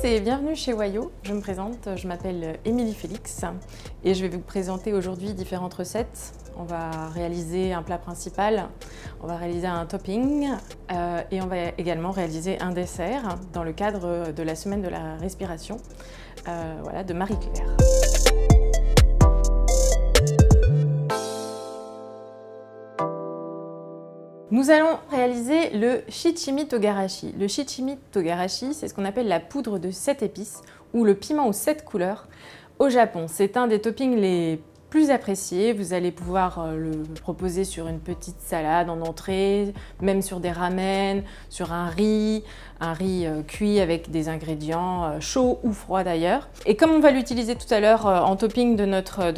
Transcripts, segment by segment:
et bienvenue chez Wayo. Je me présente, je m'appelle Émilie Félix et je vais vous présenter aujourd'hui différentes recettes. On va réaliser un plat principal, on va réaliser un topping et on va également réaliser un dessert dans le cadre de la semaine de la respiration voilà, de Marie-Claire. Nous allons réaliser le shichimi togarashi. Le shichimi togarashi, c'est ce qu'on appelle la poudre de 7 épices ou le piment aux 7 couleurs au Japon. C'est un des toppings les plus appréciés. Vous allez pouvoir le proposer sur une petite salade en entrée, même sur des ramen, sur un riz cuit avec des ingrédients chauds ou froids d'ailleurs. Et comme on va l'utiliser tout à l'heure en topping de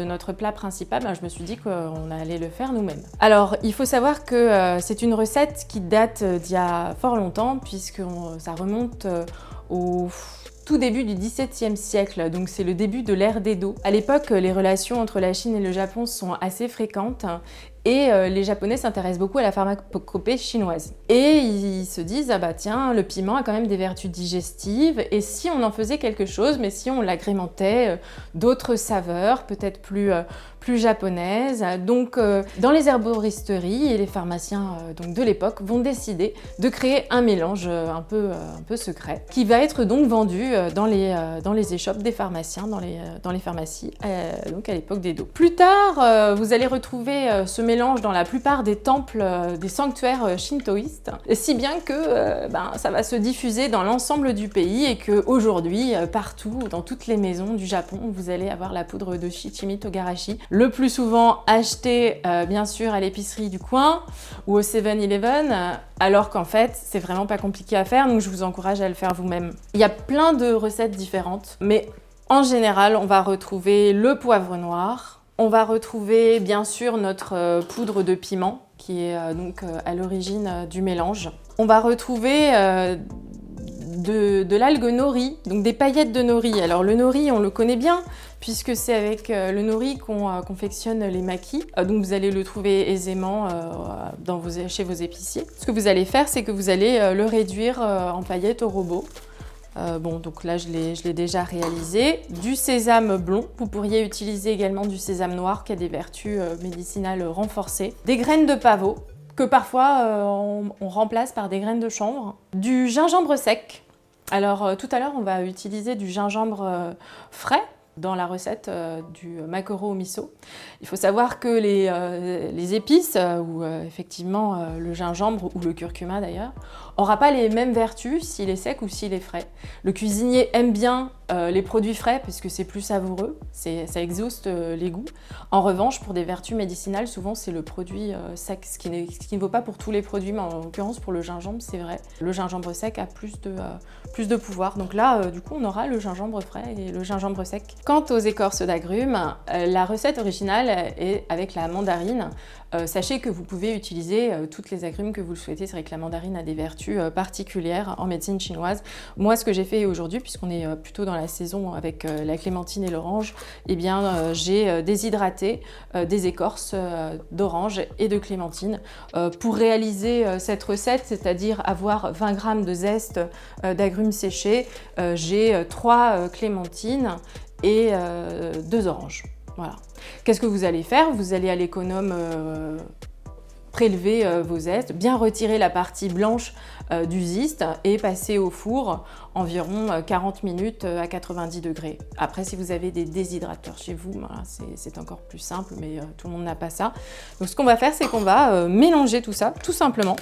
notre plat principal, je me suis dit qu'on allait le faire nous-mêmes. Alors, il faut savoir que c'est une recette qui date d'il y a fort longtemps, puisque ça remonte au tout début du XVIIe siècle, donc c'est le début de l'ère d'Edo. À l'époque, les relations entre la Chine et le Japon sont assez fréquentes et les Japonais s'intéressent beaucoup à la pharmacopée chinoise. Et ils se disent, ah bah tiens, le piment a quand même des vertus digestives, et si on en faisait quelque chose, mais si on l'agrémentait d'autres saveurs, peut-être plus japonaises. Donc dans les herboristeries et les pharmaciens donc, de l'époque vont décider de créer un mélange un peu secret, qui va être donc vendu dans les échoppes des pharmaciens, dans les pharmacies, donc à l'époque d'Edo. Plus tard, vous allez retrouver ce mélange dans la plupart des temples, des sanctuaires shintoïstes, si bien que ça va se diffuser dans l'ensemble du pays et qu'aujourd'hui, partout, dans toutes les maisons du Japon, vous allez avoir la poudre de shichimi togarashi, le plus souvent achetée bien sûr à l'épicerie du coin ou au 7-Eleven, alors qu'en fait, c'est vraiment pas compliqué à faire, donc je vous encourage à le faire vous-même. Il y a plein de recettes différentes, mais en général, on va retrouver le poivre noir. On va retrouver bien sûr notre poudre de piment qui est donc à l'origine du mélange. On va retrouver de l'algue nori, donc des paillettes de nori. Alors le nori, on le connaît bien puisque c'est avec le nori qu'on confectionne les makis. Donc vous allez le trouver aisément chez vos épiciers. Ce que vous allez faire, c'est que vous allez le réduire en paillettes au robot. Donc là, je l'ai déjà réalisé. Du sésame blond, vous pourriez utiliser également du sésame noir qui a des vertus médicinales renforcées. Des graines de pavot, que parfois on remplace par des graines de chanvre. Du gingembre sec. Alors tout à l'heure, on va utiliser du gingembre frais dans la recette du makoro au miso. Il faut savoir que les épices, ou effectivement le gingembre ou le curcuma d'ailleurs, n'aura pas les mêmes vertus s'il est sec ou s'il est frais. Le cuisinier aime bien les produits frais parce que c'est plus savoureux, ça exhauste les goûts. En revanche, pour des vertus médicinales, souvent c'est le produit sec, ce qui ne vaut pas pour tous les produits, mais en l'occurrence pour le gingembre, c'est vrai. Le gingembre sec a plus de pouvoir. Donc là, du coup, on aura le gingembre frais et le gingembre sec. Quant aux écorces d'agrumes, la recette originale est avec la mandarine. Sachez que vous pouvez utiliser toutes les agrumes que vous le souhaitez. C'est vrai que la mandarine a des vertus particulières en médecine chinoise. Moi, ce que j'ai fait aujourd'hui, puisqu'on est plutôt dans la saison avec la clémentine et l'orange, eh bien, j'ai déshydraté des écorces d'orange et de clémentine pour réaliser cette recette, c'est-à-dire avoir 20 g de zeste d'agrumes séchés. J'ai 3 clémentines et 2 oranges. Voilà. Qu'est-ce que vous allez faire? Vous allez à l'économe prélever vos zestes, bien retirer la partie blanche du zeste et passer au four environ 40 minutes à 90 degrés. Après, si vous avez des déshydrateurs chez vous, voilà, c'est encore plus simple, mais tout le monde n'a pas ça. Donc ce qu'on va faire, c'est qu'on va mélanger tout ça, tout simplement,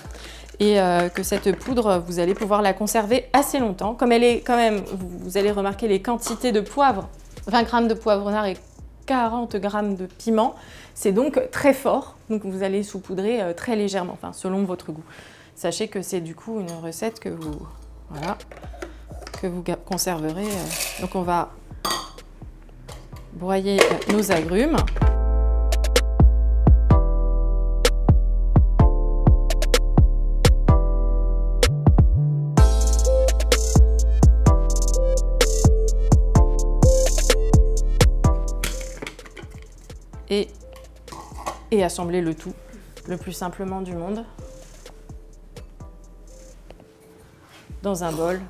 et que cette poudre, vous allez pouvoir la conserver assez longtemps. Comme elle est quand même, vous allez remarquer les quantités de poivre, 20 g de poivre noir et 40 g de piment, c'est donc très fort, donc vous allez saupoudrer très légèrement, enfin selon votre goût. Sachez que c'est du coup une recette que vous conserverez. Donc on va broyer nos agrumes. Et assembler le tout le plus simplement du monde dans un bol.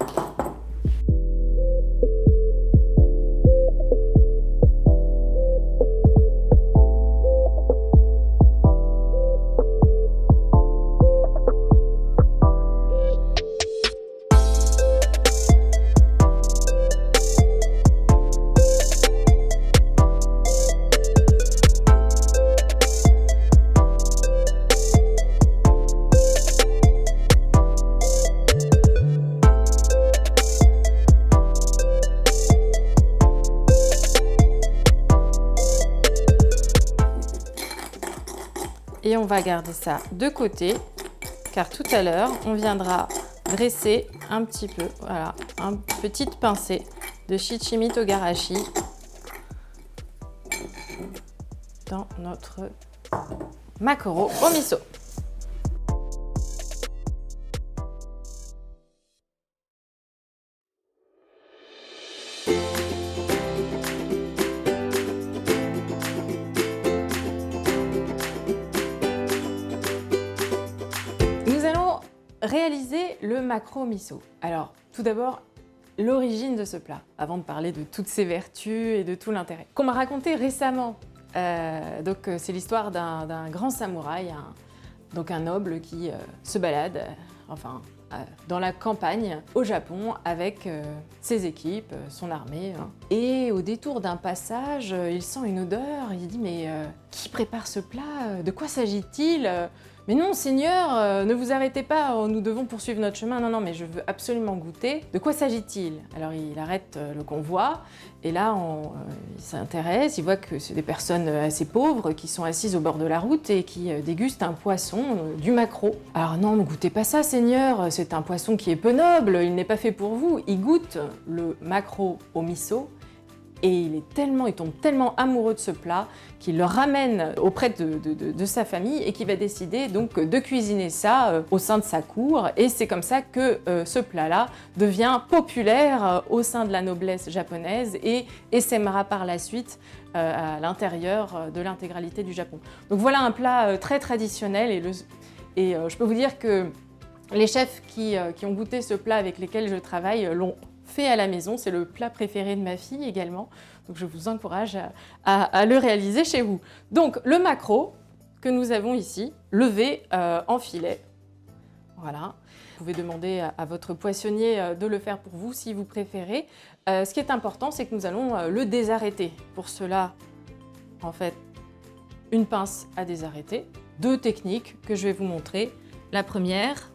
Et on va garder ça de côté, car tout à l'heure, on viendra dresser un petit peu, voilà, une petite pincée de Shichimi Togarashi dans notre maquereau au miso. Nous allons réaliser le macro miso. Alors, tout d'abord, l'origine de ce plat, avant de parler de toutes ses vertus et de tout l'intérêt. Qu'on m'a raconté récemment. C'est l'histoire d'un grand samouraï, un noble qui se balade, dans la campagne au Japon avec ses équipes, son armée. Et au détour d'un passage, il sent une odeur, il dit « Mais qui prépare ce plat? De quoi s'agit-il » « Mais non, Seigneur, ne vous arrêtez pas, nous devons poursuivre notre chemin. Non, non, mais je veux absolument goûter. De quoi s'agit-il » Alors il arrête le convoi, et là, il s'intéresse, il voit que c'est des personnes assez pauvres qui sont assises au bord de la route et qui dégustent un poisson, du maquereau. Alors non, ne goûtez pas ça, Seigneur, c'est un poisson qui est peu noble, il n'est pas fait pour vous. Il goûte le maquereau au miso, et il tombe tellement amoureux de ce plat qu'il le ramène auprès de sa famille et qu'il va décider donc de cuisiner ça au sein de sa cour. Et c'est comme ça que ce plat-là devient populaire au sein de la noblesse japonaise et essaimera par la suite à l'intérieur de l'intégralité du Japon. Donc voilà un plat très traditionnel et je peux vous dire que les chefs qui ont goûté ce plat avec lesquels je travaille l'ont fait à la maison, c'est le plat préféré de ma fille également, donc je vous encourage à le réaliser chez vous. Donc le maquereau que nous avons ici, levé en filet, voilà. Vous pouvez demander à votre poissonnier de le faire pour vous si vous préférez. Ce qui est important, c'est que nous allons le désarrêter. Pour cela, en fait, une pince à désarrêter, 2 techniques que je vais vous montrer. La première,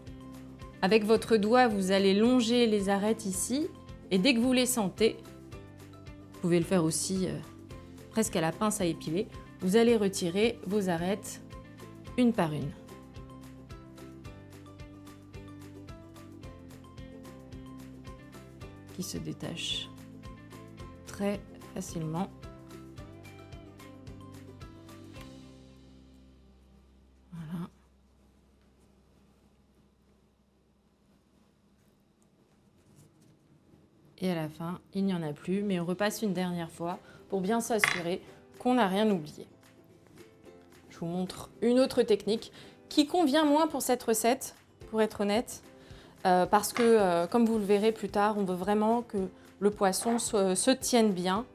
avec votre doigt, vous allez longer les arêtes ici. Et dès que vous les sentez, vous pouvez le faire aussi presque à la pince à épiler, vous allez retirer vos arêtes une par une. Qui se détachent très facilement. Voilà. Et à la fin, il n'y en a plus, mais on repasse une dernière fois pour bien s'assurer qu'on n'a rien oublié. Je vous montre une autre technique qui convient moins pour cette recette, pour être honnête, parce que, comme vous le verrez plus tard, on veut vraiment que le poisson se tienne bien.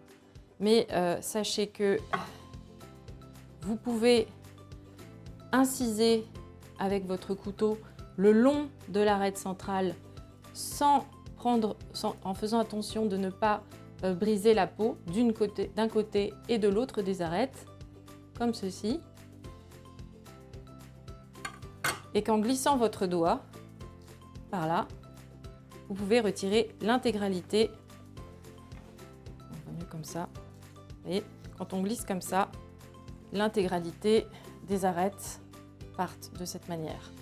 Mais sachez que vous pouvez inciser avec votre couteau le long de l'arête centrale en faisant attention de ne pas briser la peau d'un côté et de l'autre des arêtes, comme ceci. Et qu'en glissant votre doigt par là, vous pouvez retirer l'intégralité. Mieux comme ça. Et quand on glisse comme ça, l'intégralité des arêtes partent de cette manière.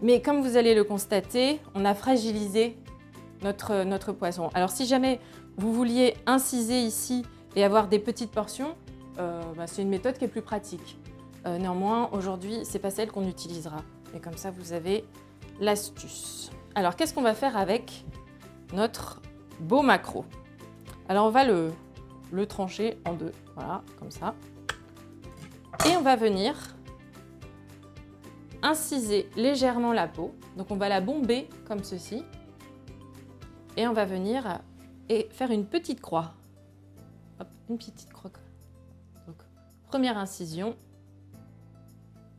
Mais comme vous allez le constater, on a fragilisé notre poisson. Alors si jamais vous vouliez inciser ici et avoir des petites portions, c'est une méthode qui est plus pratique. Néanmoins, aujourd'hui, ce n'est pas celle qu'on utilisera. Et comme ça, vous avez l'astuce. Alors, qu'est-ce qu'on va faire avec notre beau maquereau? Alors, on va le trancher en 2, voilà, comme ça. Et on va venir inciser légèrement la peau. Donc, on va la bomber comme ceci. Et on va venir et faire une petite croix. Hop, une petite croix. Donc, première incision,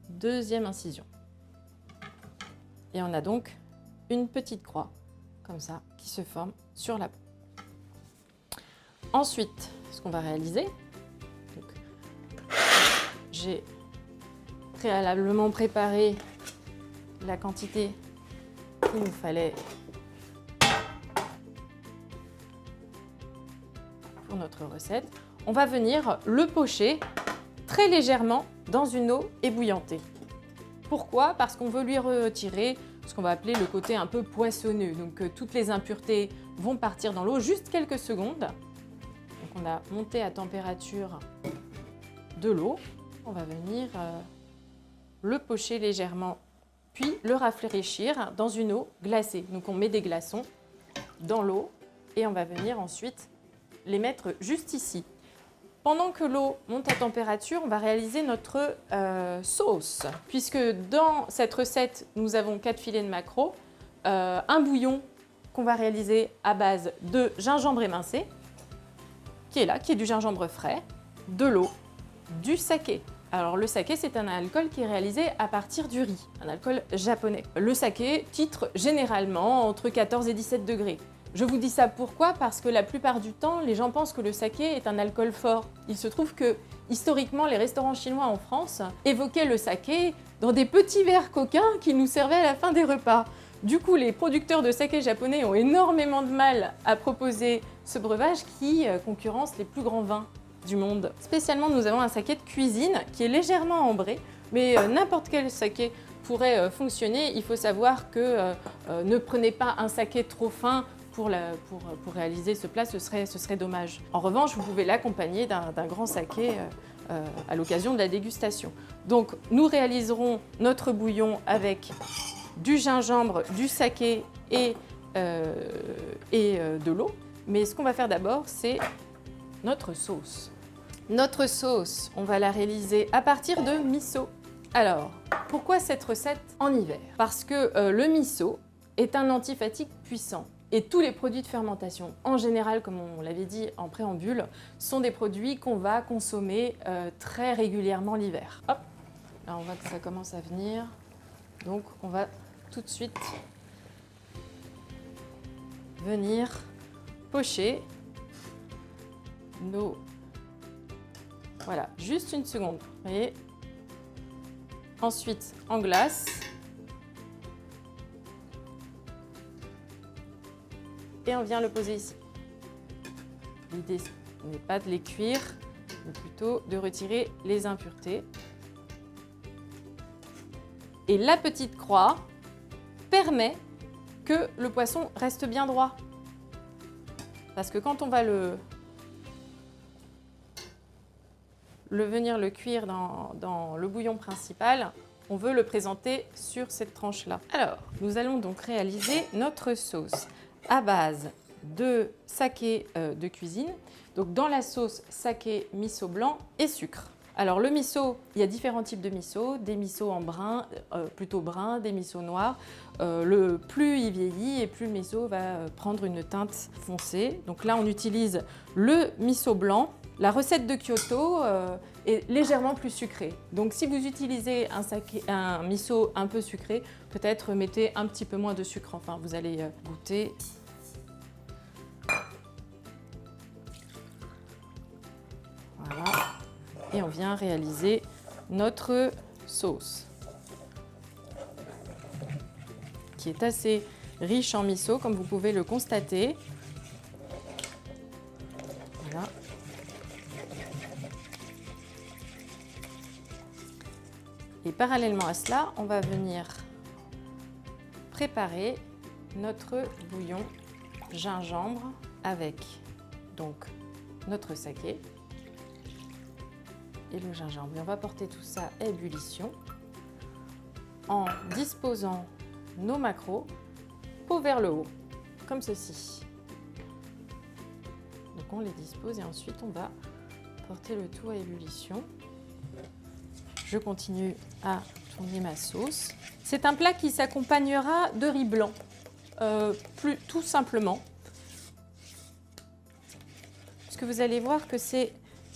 deuxième incision. Et on a donc une petite croix, comme ça, qui se forme sur la peau. Ensuite, ce qu'on va réaliser, j'ai préalablement préparé la quantité qu'il nous fallait pour notre recette. On va venir le pocher très légèrement dans une eau ébouillantée. Pourquoi? Parce qu'on veut lui retirer ce qu'on va appeler le côté un peu poissonneux. Donc toutes les impuretés vont partir dans l'eau juste quelques secondes. Donc on a monté à température de l'eau. On va venir le pocher légèrement, puis le rafraîchir dans une eau glacée. Donc on met des glaçons dans l'eau et on va venir ensuite les mettre juste ici. Pendant que l'eau monte à température, on va réaliser notre sauce. Puisque dans cette recette, nous avons 4 filets de maquereau, un bouillon qu'on va réaliser à base de gingembre émincé, qui est là, qui est du gingembre frais, de l'eau, du saké. Alors le saké, c'est un alcool qui est réalisé à partir du riz, un alcool japonais. Le saké titre généralement entre 14 et 17 degrés. Je vous dis ça pourquoi? Parce que la plupart du temps, les gens pensent que le saké est un alcool fort. Il se trouve que, historiquement, les restaurants chinois en France évoquaient le saké dans des petits verres coquins qu'ils nous servaient à la fin des repas. Du coup, les producteurs de saké japonais ont énormément de mal à proposer ce breuvage qui concurrence les plus grands vins du monde. Spécialement, nous avons un saké de cuisine qui est légèrement ambré, mais n'importe quel saké pourrait fonctionner. Il faut savoir que ne prenez pas un saké trop fin pour réaliser ce plat, ce serait dommage. En revanche, vous pouvez l'accompagner d'un grand saké à l'occasion de la dégustation. Donc, nous réaliserons notre bouillon avec du gingembre, du saké et de l'eau. Mais ce qu'on va faire d'abord, c'est notre sauce. Notre sauce, on va la réaliser à partir de miso. Alors, pourquoi cette recette en hiver? Parce que le miso est un antifatigue puissant. Et tous les produits de fermentation, en général, comme on l'avait dit en préambule, sont des produits qu'on va consommer très régulièrement l'hiver. Hop, là on voit que ça commence à venir. Donc on va tout de suite venir pocher nos... Voilà, juste une seconde, vous voyez. Ensuite, en glace. Et on vient le poser ici. L'idée n'est pas de les cuire, mais plutôt de retirer les impuretés. Et la petite croix permet que le poisson reste bien droit. Parce que quand on va venir le cuire dans le bouillon principal, on veut le présenter sur cette tranche-là. Alors, nous allons donc réaliser notre sauce à base de saké de cuisine. Donc dans la sauce, saké, miso blanc et sucre. Alors le miso, il y a différents types de miso, des miso en brun, plutôt brun, des miso noirs. Le plus il vieillit et plus le miso va prendre une teinte foncée. Donc là on utilise le miso blanc. La recette de Kyoto est légèrement plus sucrée. Donc si vous utilisez un miso un peu sucré, peut-être mettez un petit peu moins de sucre. Enfin, vous allez goûter. Voilà. Et on vient réaliser notre sauce, qui est assez riche en miso, comme vous pouvez le constater. Voilà. Et parallèlement à cela, on va venir préparer notre bouillon gingembre avec donc notre saké et le gingembre. Et on va porter tout ça à ébullition en disposant nos maquereaux peau vers le haut, comme ceci. Donc on les dispose et ensuite on va porter le tout à ébullition. Je continue à tourner ma sauce. C'est un plat qui s'accompagnera de riz blanc, tout simplement. Parce que vous allez voir que c'est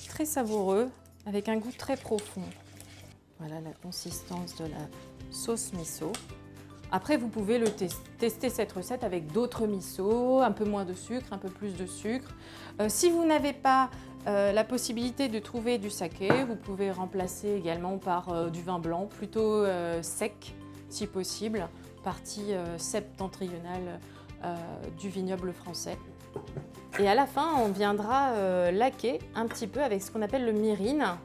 très savoureux, avec un goût très profond. Voilà la consistance de la sauce miso. Après, vous pouvez tester cette recette avec d'autres miso, un peu moins de sucre, un peu plus de sucre. Si vous n'avez pas la possibilité de trouver du saké, vous pouvez remplacer également par du vin blanc, plutôt sec si possible, partie septentrionale du vignoble français. Et à la fin, on viendra laquer un petit peu avec ce qu'on appelle le mirin,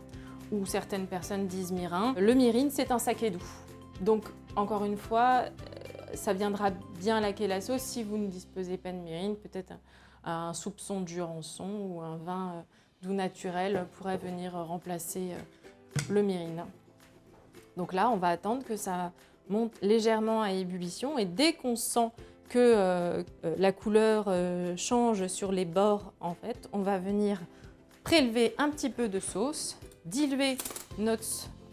ou certaines personnes disent mirin. Le mirin, c'est un saké doux. Donc encore une fois, ça viendra bien laquer la sauce si vous ne disposez pas de myrrhine. Peut-être un soupçon de jurançon ou un vin doux naturel pourrait venir remplacer le myrrhine. Donc là, on va attendre que ça monte légèrement à ébullition et dès qu'on sent que la couleur change sur les bords, en fait, on va venir prélever un petit peu de sauce, diluer notre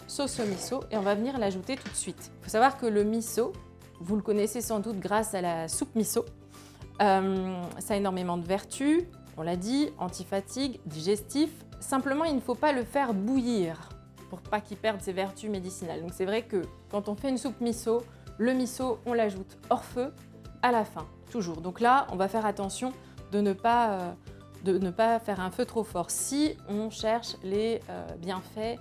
sauce au miso et on va venir l'ajouter tout de suite. Il faut savoir que le miso, vous le connaissez sans doute grâce à la soupe miso, ça a énormément de vertus, on l'a dit, anti-fatigue, digestif. Simplement, il ne faut pas le faire bouillir pour pas qu'il perde ses vertus médicinales. Donc c'est vrai que quand on fait une soupe miso, le miso, on l'ajoute hors feu à la fin, toujours. Donc là, on va faire attention de ne pas faire un feu trop fort si on cherche les bienfaits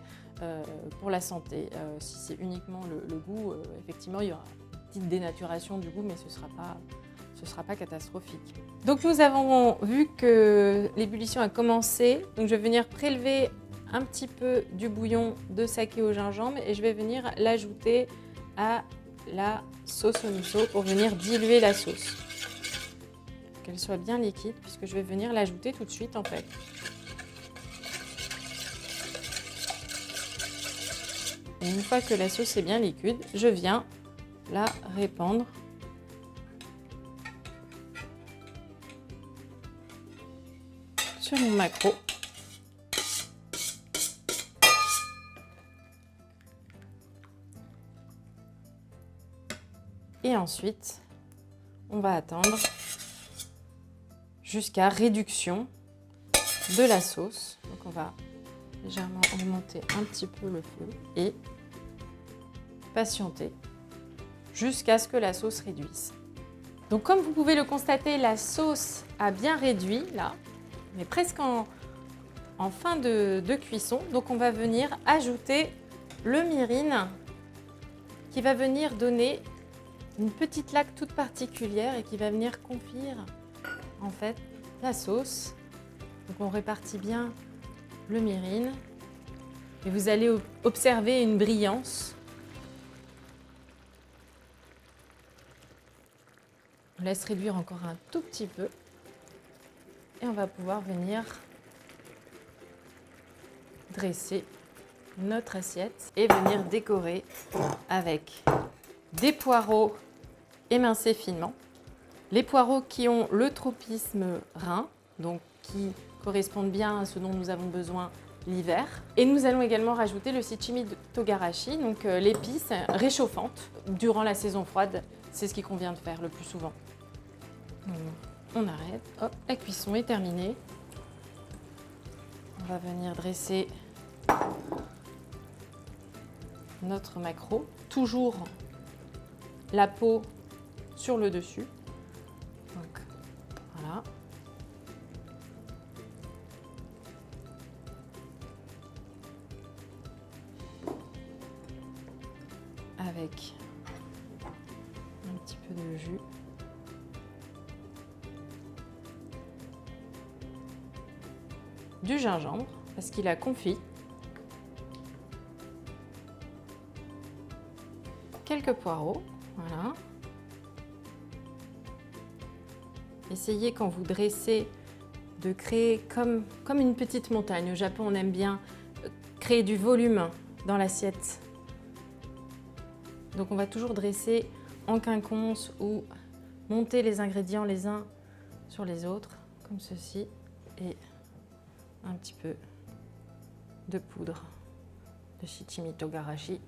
pour la santé. Si c'est uniquement le goût, effectivement, il y aura une petite dénaturation du goût, mais ce ne sera pas catastrophique. Donc nous avons vu que l'ébullition a commencé. Donc je vais venir prélever un petit peu du bouillon de saké au gingembre et je vais venir l'ajouter à la sauce au miso pour venir diluer la sauce. Qu'elle soit bien liquide puisque je vais venir l'ajouter tout de suite en fait. Et une fois que la sauce est bien liquide, je viens la répandre sur mon maquereau. Et ensuite, on va attendre jusqu'à réduction de la sauce. Donc on va légèrement augmenter un petit peu le feu et patienter jusqu'à ce que la sauce réduise. Donc comme vous pouvez le constater, la sauce a bien réduit là, mais presque en fin de cuisson. Donc on va venir ajouter le myrrhine qui va venir donner une petite laque toute particulière et qui va venir confire en fait la sauce. Donc on répartit bien le myrrhine et vous allez observer une brillance. On laisse réduire encore un tout petit peu et on va pouvoir venir dresser notre assiette et venir décorer avec des poireaux émincés finement. Les poireaux qui ont le tropisme rhin, donc qui correspondent bien à ce dont nous avons besoin l'hiver. Et nous allons également rajouter le shichimi togarashi, donc l'épice réchauffante durant la saison froide. C'est ce qui convient de faire le plus souvent. On arrête, hop, la cuisson est terminée. On va venir dresser notre maquereau, toujours la peau sur le dessus. Donc voilà. Avec un petit peu de jus. Du gingembre, parce qu'il a confit. Quelques poireaux, voilà. Essayez quand vous dressez de créer comme une petite montagne. Au Japon, on aime bien créer du volume dans l'assiette. Donc on va toujours dresser en quinconce ou monter les ingrédients les uns sur les autres, comme ceci, et un petit peu de poudre de shichimi togarashi.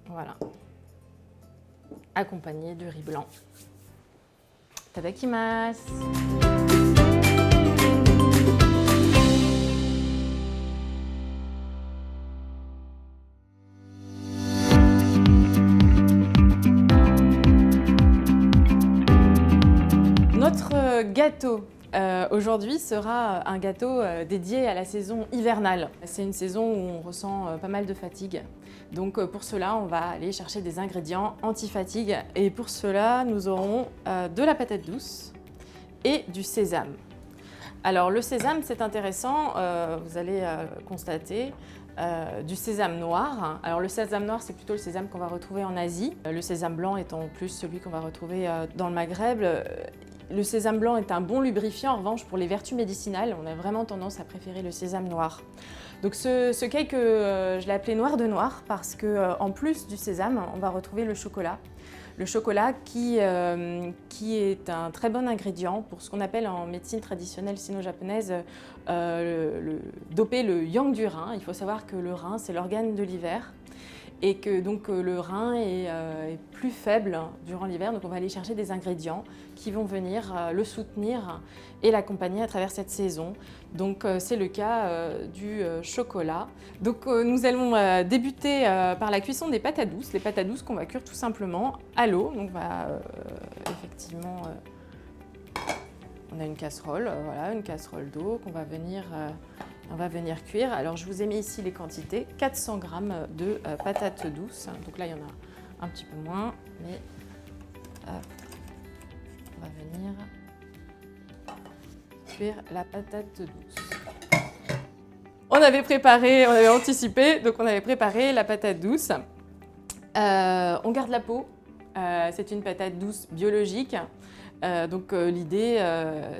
Voilà. Accompagné de riz blanc. Tadakimasu! Notre gâteau aujourd'hui sera un gâteau dédié à la saison hivernale. C'est une saison où on ressent pas mal de fatigue. Donc pour cela, on va aller chercher des ingrédients anti-fatigue. Et pour cela, nous aurons de la patate douce et du sésame. Alors le sésame, c'est intéressant, vous allez constater, du sésame noir. Alors le sésame noir, c'est plutôt le sésame qu'on va retrouver en Asie. Le sésame blanc étant plus celui qu'on va retrouver dans le Maghreb. Le sésame blanc est un bon lubrifiant, en revanche, pour les vertus médicinales. On a vraiment tendance à préférer le sésame noir. Donc ce cake, je l'ai appelé noir de noir parce qu'en plus du sésame, on va retrouver le chocolat. Le chocolat qui est un très bon ingrédient pour ce qu'on appelle en médecine traditionnelle sino-japonaise doper le yang du rein. Il faut savoir que le rein, c'est l'organe de l'hiver et que donc le rein est plus faible durant l'hiver. Donc on va aller chercher des ingrédients qui vont venir le soutenir et l'accompagner à travers cette saison. Donc c'est le cas du chocolat. Donc nous allons débuter par la cuisson des patates douces. Les patates douces qu'on va cuire tout simplement à l'eau. Donc effectivement, on a une casserole, voilà, une casserole d'eau qu'on va venir cuire. Alors je vous ai mis ici les quantités, 400 g de patates douces. Donc là il y en a un petit peu moins, mais on va venir cuire la patate douce. On avait anticipé, donc on avait préparé la patate douce. On garde la peau, c'est une patate douce biologique. L'idée,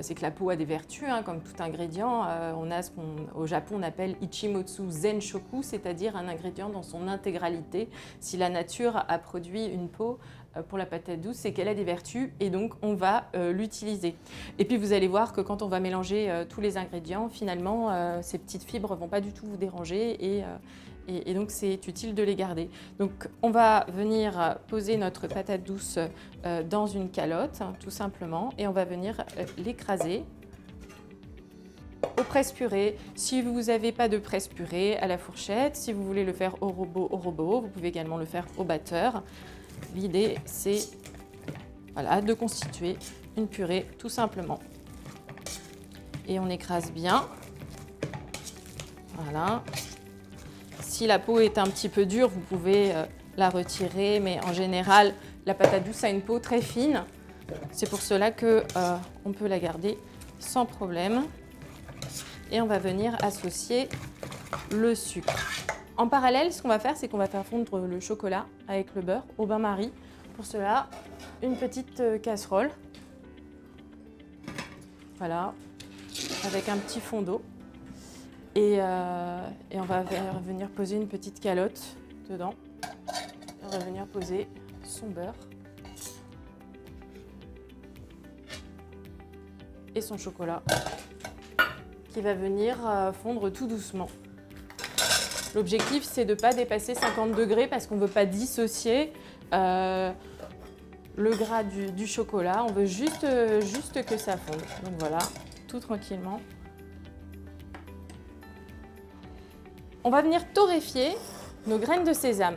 c'est que la peau a des vertus, hein, comme tout ingrédient. On a ce qu'au Japon on appelle Ichimotsu Zenshoku, c'est-à-dire un ingrédient dans son intégralité. Si la nature a produit une peau pour la patate douce, c'est qu'elle a des vertus et donc on va l'utiliser. Et puis vous allez voir que quand on va mélanger tous les ingrédients, finalement, ces petites fibres ne vont pas du tout vous déranger et donc c'est utile de les garder. Donc on va venir poser notre patate douce dans une calotte, tout simplement, et on va venir l'écraser au presse-purée. Si vous n'avez pas de presse-purée, à la fourchette. Si vous voulez le faire au robot, vous pouvez également le faire au batteur. L'idée, c'est de constituer une purée, tout simplement. Et on écrase bien. Voilà. Si la peau est un petit peu dure, vous pouvez la retirer, mais en général, la patate douce a une peau très fine. C'est pour cela qu'on peut la garder sans problème. Et on va venir associer le sucre. En parallèle, ce qu'on va faire, c'est qu'on va faire fondre le chocolat avec le beurre au bain-marie. Pour cela, une petite casserole. Voilà, avec un petit fond d'eau. Et on va venir poser une petite calotte dedans. On va venir poser son beurre et son chocolat qui va venir fondre tout doucement. L'objectif, c'est de ne pas dépasser 50 degrés parce qu'on ne veut pas dissocier le gras du chocolat. On veut juste que ça fonde. Donc voilà, tout tranquillement. On va venir torréfier nos graines de sésame.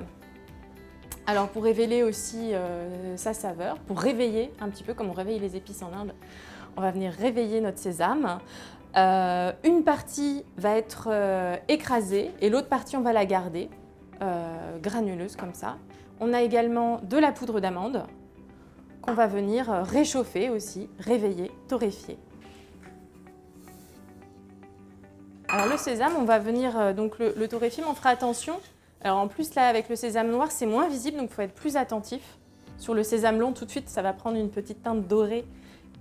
Alors pour révéler aussi sa saveur, pour réveiller un petit peu comme on réveille les épices en Inde, on va venir réveiller notre sésame. Une partie va être écrasée et l'autre partie on va la garder granuleuse comme ça. On a également de la poudre d'amande qu'on va venir réchauffer aussi, réveiller, torréfier. Alors le sésame, on va venir donc le torréfier, mais on fera attention. Alors en plus là avec le sésame noir c'est moins visible donc il faut être plus attentif. Sur le sésame long tout de suite ça va prendre une petite teinte dorée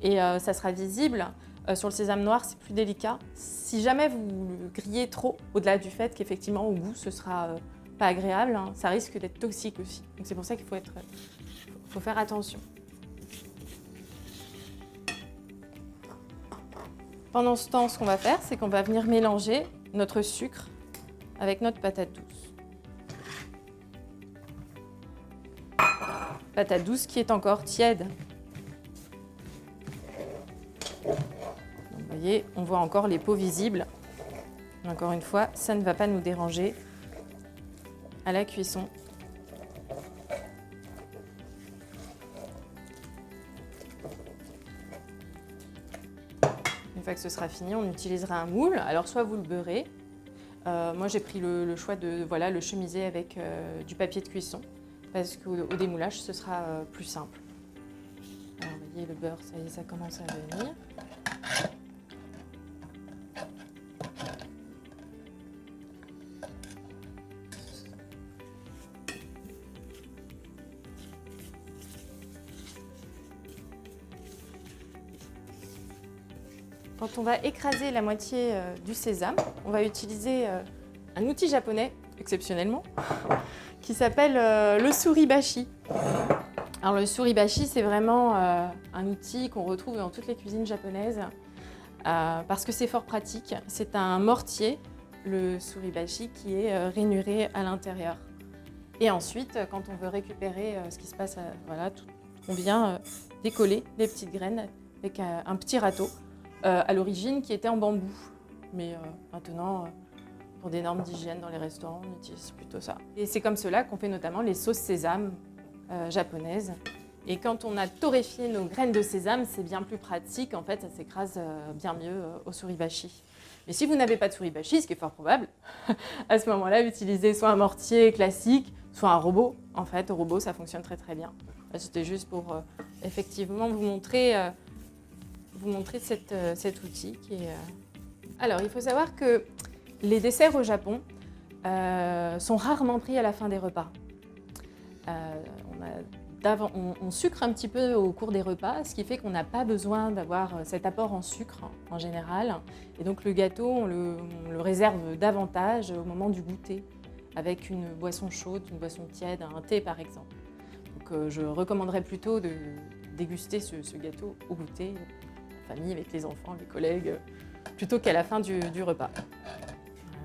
et ça sera visible. Sur le sésame noir c'est plus délicat. Si jamais vous le grillez trop, au-delà du fait qu'effectivement au goût ce sera pas agréable, hein, ça risque d'être toxique aussi. Donc c'est pour ça qu'il faut faire attention. Pendant ce temps, ce qu'on va faire, c'est qu'on va venir mélanger notre sucre avec notre patate douce. Patate douce qui est encore tiède. Donc, vous voyez, on voit encore les peaux visibles. Encore une fois, ça ne va pas nous déranger à la cuisson. Une fois que ce sera fini, on utilisera un moule. Alors soit vous le beurrez. Moi j'ai pris le choix de le chemiser avec du papier de cuisson parce qu'au démoulage ce sera plus simple. Alors vous voyez le beurre, ça y est, ça commence à venir. quand on va écraser la moitié du sésame, on va utiliser un outil japonais, exceptionnellement, qui s'appelle le suribashi. Alors le suribashi, c'est vraiment un outil qu'on retrouve dans toutes les cuisines japonaises parce que c'est fort pratique. C'est un mortier, le suribashi, qui est rainuré à l'intérieur. Et ensuite, quand on veut récupérer ce qui se passe, voilà, on vient décoller les petites graines avec un petit râteau, à l'origine qui était en bambou. Mais maintenant, pour des normes d'hygiène dans les restaurants, on utilise plutôt ça. Et c'est comme cela qu'on fait notamment les sauces sésame japonaises. Et quand on a torréfié nos graines de sésame, c'est bien plus pratique. En fait, ça s'écrase bien mieux au suribashi. Mais si vous n'avez pas de suribashi, ce qui est fort probable, à ce moment-là, utilisez soit un mortier classique, soit un robot. En fait, au robot, ça fonctionne très très bien. C'était juste pour effectivement vous montrer cet outil qui est... Alors, il faut savoir que les desserts au Japon sont rarement pris à la fin des repas. On sucre un petit peu au cours des repas, ce qui fait qu'on n'a pas besoin d'avoir cet apport en sucre en général. Et donc le gâteau, on le réserve davantage au moment du goûter, avec une boisson chaude, une boisson tiède, un thé par exemple. Donc je recommanderais plutôt de déguster ce gâteau au goûter, en famille, avec les enfants, les collègues, plutôt qu'à la fin du repas.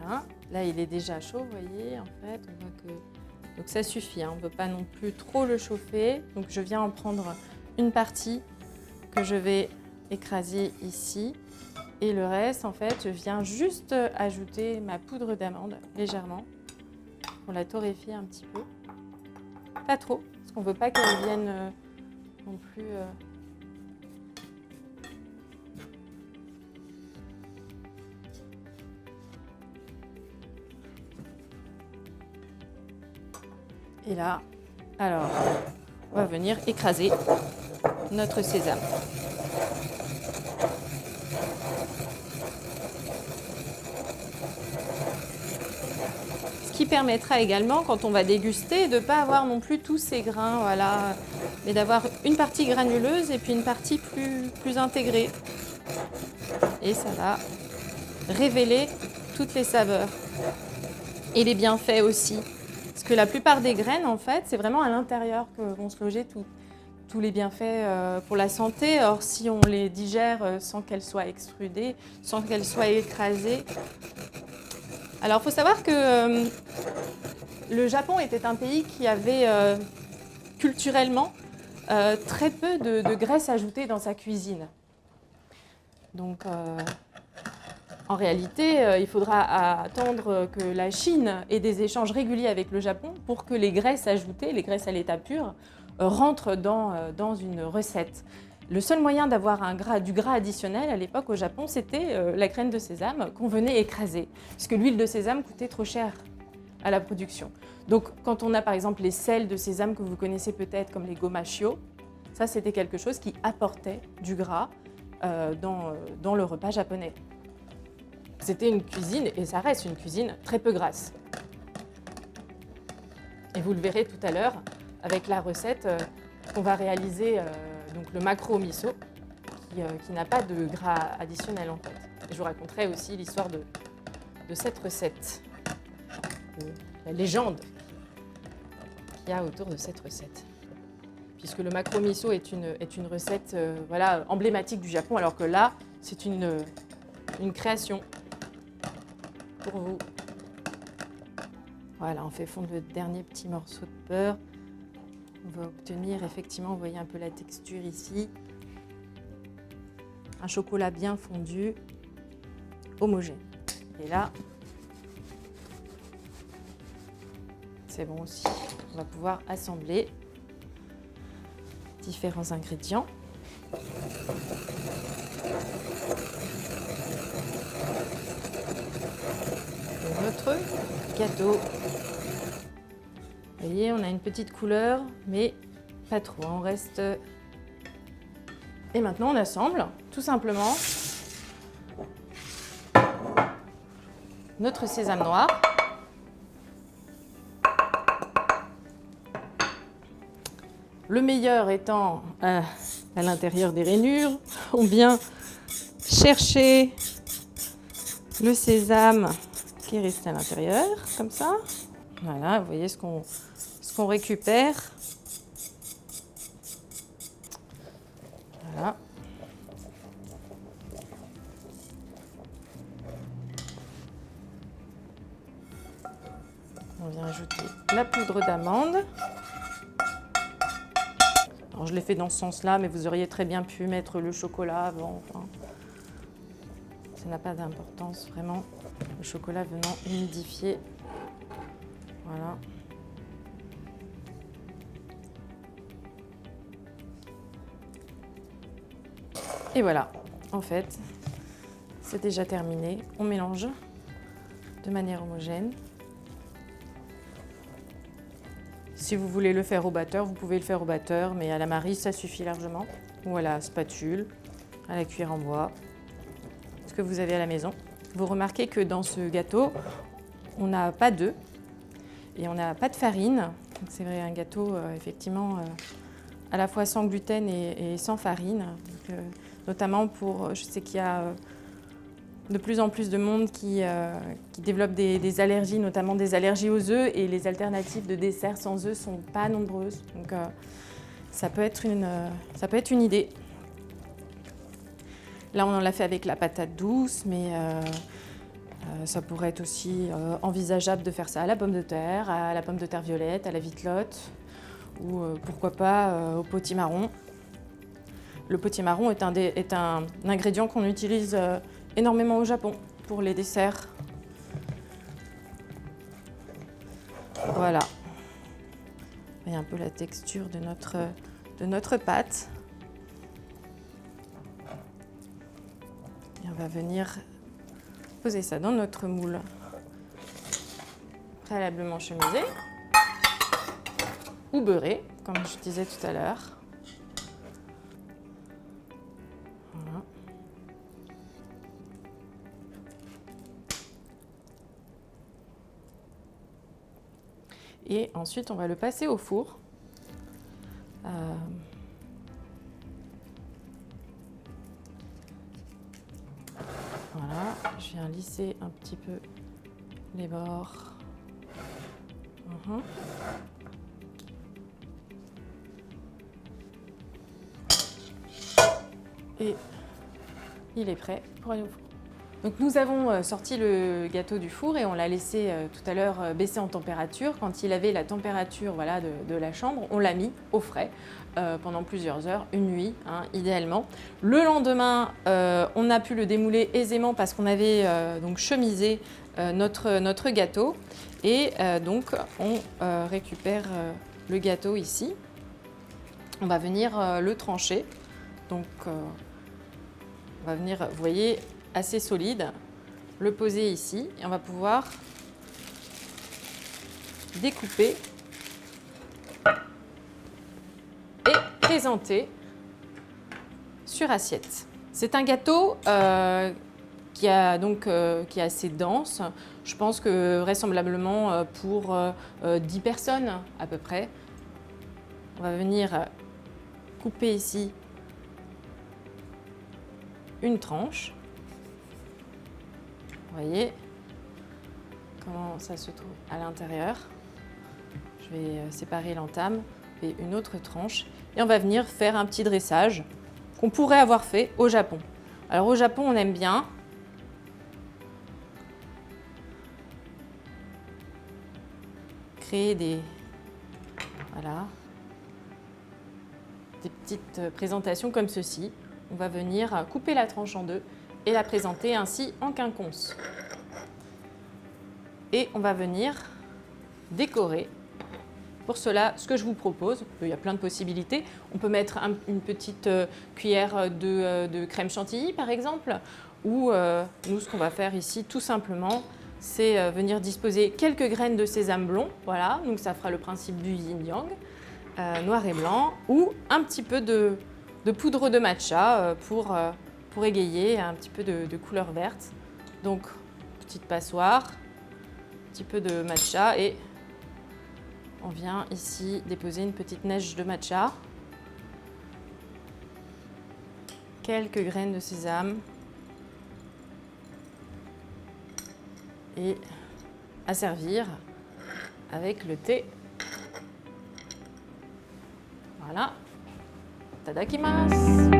Voilà. Là, il est déjà chaud, vous voyez, en fait, on voit que... Donc ça suffit, hein. On ne veut pas non plus trop le chauffer. Donc je viens en prendre une partie que je vais écraser ici. Et le reste, en fait, je viens juste ajouter ma poudre d'amande, légèrement, pour la torréfier un petit peu. Pas trop, parce qu'on ne veut pas qu'elle vienne non plus... Et là, alors, on va venir écraser notre sésame. Ce qui permettra également, quand on va déguster, de ne pas avoir non plus tous ces grains, voilà, mais d'avoir une partie granuleuse et puis une partie plus intégrée. Et ça va révéler toutes les saveurs et les bienfaits aussi. Parce que la plupart des graines, en fait, c'est vraiment à l'intérieur que vont se loger tous les bienfaits pour la santé. Or, si on les digère sans qu'elles soient extrudées, sans qu'elles soient écrasées... Alors, il faut savoir que le Japon était un pays qui avait culturellement très peu de graisse ajoutée dans sa cuisine. Donc... En réalité, il faudra attendre que la Chine ait des échanges réguliers avec le Japon pour que les graisses ajoutées, les graisses à l'état pur, rentrent dans une recette. Le seul moyen d'avoir du gras additionnel à l'époque au Japon, c'était la graine de sésame qu'on venait écraser, puisque l'huile de sésame coûtait trop cher à la production. Donc quand on a par exemple les sels de sésame que vous connaissez peut-être comme les gomashio, ça c'était quelque chose qui apportait du gras dans le repas japonais. C'était une cuisine, et ça reste une cuisine, très peu grasse. Et vous le verrez tout à l'heure avec la recette qu'on va réaliser, donc le macro miso, qui n'a pas de gras additionnel en fait. Et je vous raconterai aussi l'histoire de cette recette, la légende qu'il y a autour de cette recette. Puisque le macro miso est une recette voilà, emblématique du Japon, alors que là, c'est une création. Pour vous. Voilà, on fait fondre le dernier petit morceau de beurre. On va obtenir effectivement, vous voyez un peu la texture ici, un chocolat bien fondu, homogène. Et là, c'est bon aussi. On va pouvoir assembler différents ingrédients. Notre gâteau. Vous voyez, on a une petite couleur, mais pas trop, on reste... Et maintenant, on assemble, tout simplement, notre sésame noir. Le meilleur étant à l'intérieur des rainures. On vient chercher le sésame qui est resté à l'intérieur, comme ça. Voilà, vous voyez ce qu'on récupère. Voilà. On vient ajouter la poudre d'amande. Alors je l'ai fait dans ce sens-là, mais vous auriez très bien pu mettre le chocolat avant. Enfin, ça n'a pas d'importance, vraiment. Le chocolat venant humidifier. Voilà. Et voilà, en fait, c'est déjà terminé. On mélange de manière homogène. Si vous voulez le faire au batteur, vous pouvez le faire au batteur, mais à la maryse, ça suffit largement. Ou à la spatule, à la cuillère en bois, ce que vous avez à la maison. Vous remarquez que dans ce gâteau, on n'a pas d'œufs et on n'a pas de farine. C'est vrai, un gâteau, effectivement, à la fois sans gluten et sans farine. Donc, notamment pour, je sais qu'il y a de plus en plus de monde qui développe des allergies, notamment des allergies aux œufs, et les alternatives de dessert sans œufs sont pas nombreuses. Donc ça peut être une idée. Là, on l'a fait avec la patate douce, mais ça pourrait être aussi envisageable de faire ça à la pomme de terre violette, à la vitelotte, ou pourquoi pas au potimarron. Le potimarron est un ingrédient qu'on utilise énormément au Japon pour les desserts. Voilà. Vous voyez un peu la texture de notre pâte. Et on va venir poser ça dans notre moule préalablement chemisé ou beurré, comme je disais tout à l'heure. Voilà. Et ensuite, on va le passer au four. Voilà, je viens lisser un petit peu les bords. Et il est prêt pour aller au four. Donc nous avons sorti le gâteau du four et on l'a laissé tout à l'heure baisser en température. Quand il avait la température voilà, de la chambre, on l'a mis au frais pendant plusieurs heures, une nuit idéalement. Le lendemain, on a pu le démouler aisément parce qu'on avait donc chemisé notre gâteau. Et donc on récupère le gâteau ici. On va venir le trancher. Donc on va venir, vous voyez, assez solide, le poser ici et on va pouvoir découper et présenter sur assiette. C'est un gâteau qui est assez dense. Je pense que vraisemblablement pour 10 personnes à peu près. On va venir couper ici une tranche. Vous voyez comment ça se trouve à l'intérieur. Je vais séparer l'entame et une autre tranche. Et on va venir faire un petit dressage qu'on pourrait avoir fait au Japon. Alors au Japon, on aime bien créer des petites présentations comme ceci. On va venir couper la tranche en deux et la présenter ainsi en quinconce. Et on va venir décorer. Pour cela, ce que je vous propose, il y a plein de possibilités. On peut mettre une petite cuillère de crème chantilly, par exemple. Ou nous, ce qu'on va faire ici, tout simplement, c'est venir disposer quelques graines de sésame blond. Voilà, donc ça fera le principe du yin-yang, noir et blanc. Ou un petit peu de poudre de matcha pour égayer un petit peu de couleur verte. Donc, petite passoire, un petit peu de matcha et on vient ici déposer une petite neige de matcha, quelques graines de sésame et à servir avec le thé. Voilà. Tadakimasu!